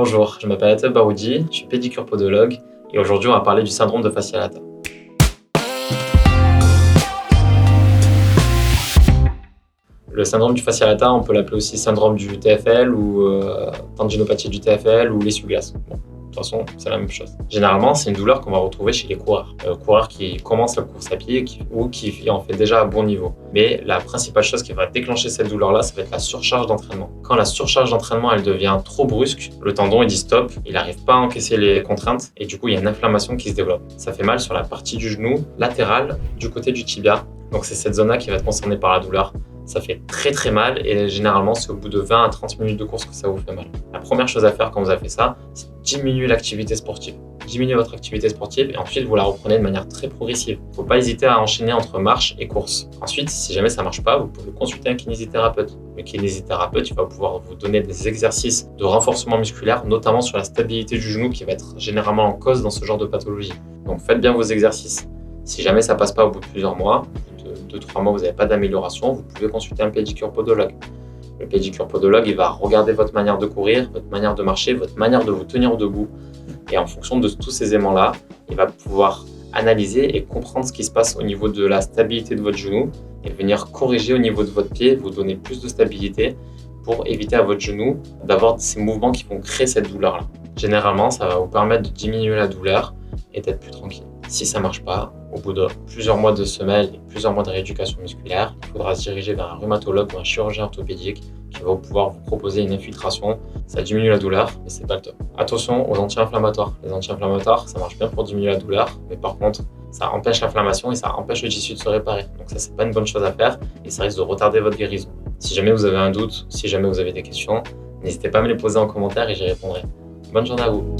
Bonjour, je m'appelle Ateb Baroudi, je suis pédicure podologue et aujourd'hui on va parler du syndrome de fascia lata. Le syndrome du fascia lata, on peut l'appeler aussi syndrome du TFL ou tendinopathie du TFL ou l'essuie-glace. Bon, de toute façon, c'est la même chose. Généralement, c'est une douleur qu'on va retrouver chez les coureurs. Coureurs qui commencent la course à pied ou qui en fait déjà à bon niveau. Mais la principale chose qui va déclencher cette douleur-là, ça va être la surcharge d'entraînement. Quand la surcharge d'entraînement elle devient trop brusque, le tendon il dit stop, il n'arrive pas à encaisser les contraintes et du coup il y a une inflammation qui se développe. Ça fait mal sur la partie du genou latérale du côté du tibia. Donc c'est cette zone-là qui va être concernée par la douleur. Ça fait très mal et généralement c'est au bout de 20 à 30 minutes de course que ça vous fait mal. La première chose à faire quand vous avez fait ça, c'est diminuer l'activité sportive. Diminuez votre activité sportive et ensuite vous la reprenez de manière très progressive. Il ne faut pas hésiter à enchaîner entre marche et course. Ensuite, si jamais ça ne marche pas, vous pouvez consulter un kinésithérapeute. Le kinésithérapeute il va pouvoir vous donner des exercices de renforcement musculaire, notamment sur la stabilité du genou qui va être généralement en cause dans ce genre de pathologie. Donc faites bien vos exercices. Si jamais ça ne passe pas au bout de plusieurs mois, 2-3 mois, vous n'avez pas d'amélioration, vous pouvez consulter un pédicure podologue. Le pédicure podologue, il va regarder votre manière de courir, votre manière de marcher, votre manière de vous tenir debout. Et en fonction de tous ces éléments-là, il va pouvoir analyser et comprendre ce qui se passe au niveau de la stabilité de votre genou et venir corriger au niveau de votre pied, vous donner plus de stabilité pour éviter à votre genou d'avoir ces mouvements qui vont créer cette douleur-là. Généralement, ça va vous permettre de diminuer la douleur et d'être plus tranquille. Si ça ne marche pas, au bout de plusieurs mois de semelle et plusieurs mois de rééducation musculaire, il faudra se diriger vers un rhumatologue ou un chirurgien orthopédique qui va pouvoir vous proposer une infiltration. Ça diminue la douleur, mais c'est pas le top. Attention aux anti-inflammatoires. Les anti-inflammatoires, ça marche bien pour diminuer la douleur, mais par contre, ça empêche l'inflammation et ça empêche le tissu de se réparer. Donc ça, c'est pas une bonne chose à faire et ça risque de retarder votre guérison. Si jamais vous avez un doute, si jamais vous avez des questions, n'hésitez pas à me les poser en commentaire et j'y répondrai. Bonne journée à vous.